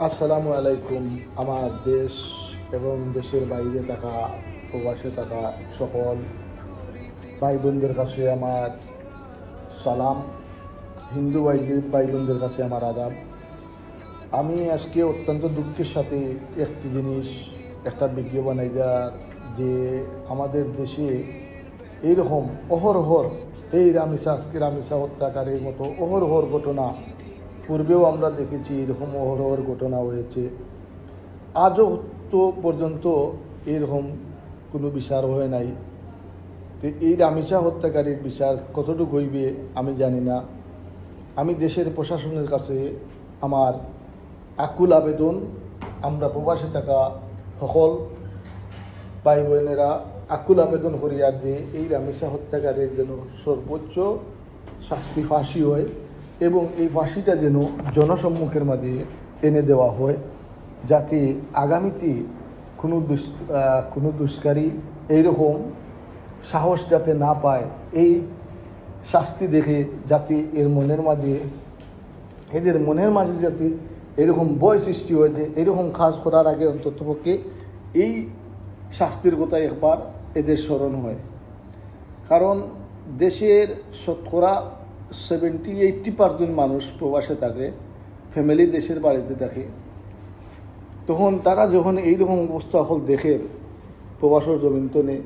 আসসালামু আলাইকুম। আমার দেশ এবং দেশের বাইরে থাকা প্রবাসে থাকা সকল ভাই বোনদের কাছে আমার সালাম। হিন্দু ভাই বোনদের কাছে আমার আদাব। আমি আজকে অত্যন্ত দুঃখের সাথে একটি জিনিস একটা ভিডিও বানাই যে আমাদের দেশে এইরকম অহরহর এই রামিসা হত্যাকারীর মতো অহরহর ঘটনা পূর্বেও আমরা দেখেছি। এরকম অহরহর ঘটনা হয়েছে, আজও তো পর্যন্ত এরকম কোনো বিচার হয় নাই। তো এই রামিসা হত্যাকারীর বিচার কতটুকু হইবে আমি জানি না। আমি দেশের প্রশাসনের কাছে আমার আকুল আবেদন, আমরা প্রবাসে থাকা সকল ভাই বোনেরা আকুল আবেদন করি আর যে এই রামিসা হত্যাকারীর যেন সর্বোচ্চ শাস্তি ফাঁসি হয় এবং এই ফাঁসিটা যেন জনসম্মুখের মাঝে এনে দেওয়া হয়, যাতে আগামীতে কোনো দুষ্কারী এইরকম সাহস যাতে না পায়। এই শাস্তি দেখে যাতে এদের মনের মাঝে যাতে এরকম ভয় সৃষ্টি হয় যে এরকম কাজ করার আগে অন্ততপক্ষে এই শাস্তির কথা একবার এদের স্মরণ হয়। কারণ দেশের শতকরা 70-80% মানুষ প্রবাসে থাকে, ফ্যামিলি দেশের বাড়িতে থাকে। তখন তারা যখন এইরকম অবস্থা হল দেখে প্রবাসের জমিন তনে,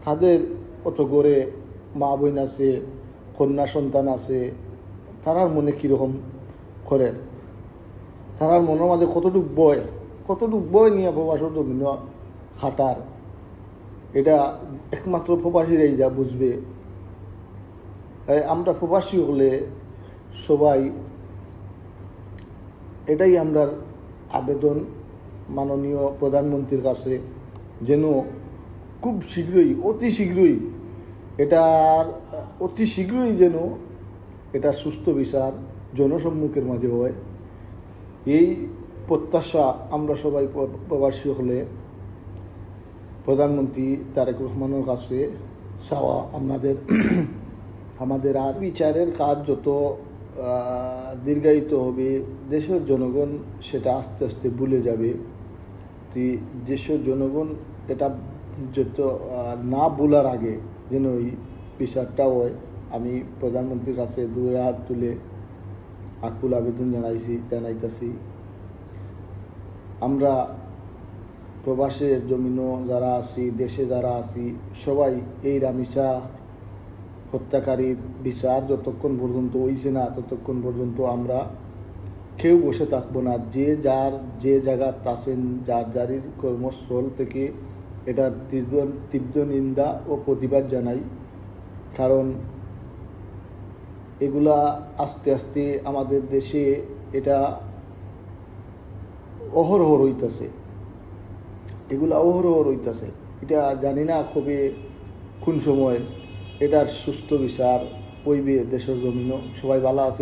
তাদের অত করে মা বোন আছে, কন্যা সন্তান আছে, তারার মনে কীরকম করেন, তারার মনের মাঝে কতটুক বয় নিয়ে প্রবাসের জমিন খাটার, এটা একমাত্র প্রবাসীরাই যা বুঝবে। তাই আমরা প্রবাসী হলে সবাই এটাই আমরা আবেদন মাননীয় প্রধানমন্ত্রীর কাছে, যেন খুব শীঘ্রই অতি শীঘ্রই যেন এটা সুস্থ বিচার জনসম্মুখের মাঝে হয়। এই প্রত্যাশা আমরা সবাই প্রবাসী হলে প্রধানমন্ত্রী তারেক রহমানের কাছে চাওয়া আমাদের আর বিচারের কাজ যত দীর্ঘায়িত হবে, দেশের জনগণ সেটা আস্তে আস্তে ভুলে যাবে। দেশের জনগণ এটা যত না ভুলার আগে যেন ওই বিচারটাও হয়। আমি প্রধানমন্ত্রীর কাছে দুই হাত তুলে আকুল আবেদন জানাইতেছি। আমরা প্রবাসের জমিনও যারা আছি, দেশে যারা আছি, সবাই এই রামিসা হত্যাকারীর বিচার যতক্ষণ পর্যন্ত হইছে না ততক্ষণ পর্যন্ত আমরা কেউ বসে থাকবো না। যে জায়গা আছেন, যারির কর্মস্থল থেকে এটার তীব্র নিন্দা ও প্রতিবাদ জানাই। কারণ এগুলা আস্তে আস্তে আমাদের দেশে এটা অহরহর হইতেছে, এটা জানি না কবে কোন সময় এটার সুষ্ঠু বিচার হইবে দেশের জমিনও। সবাই ভালো আছে।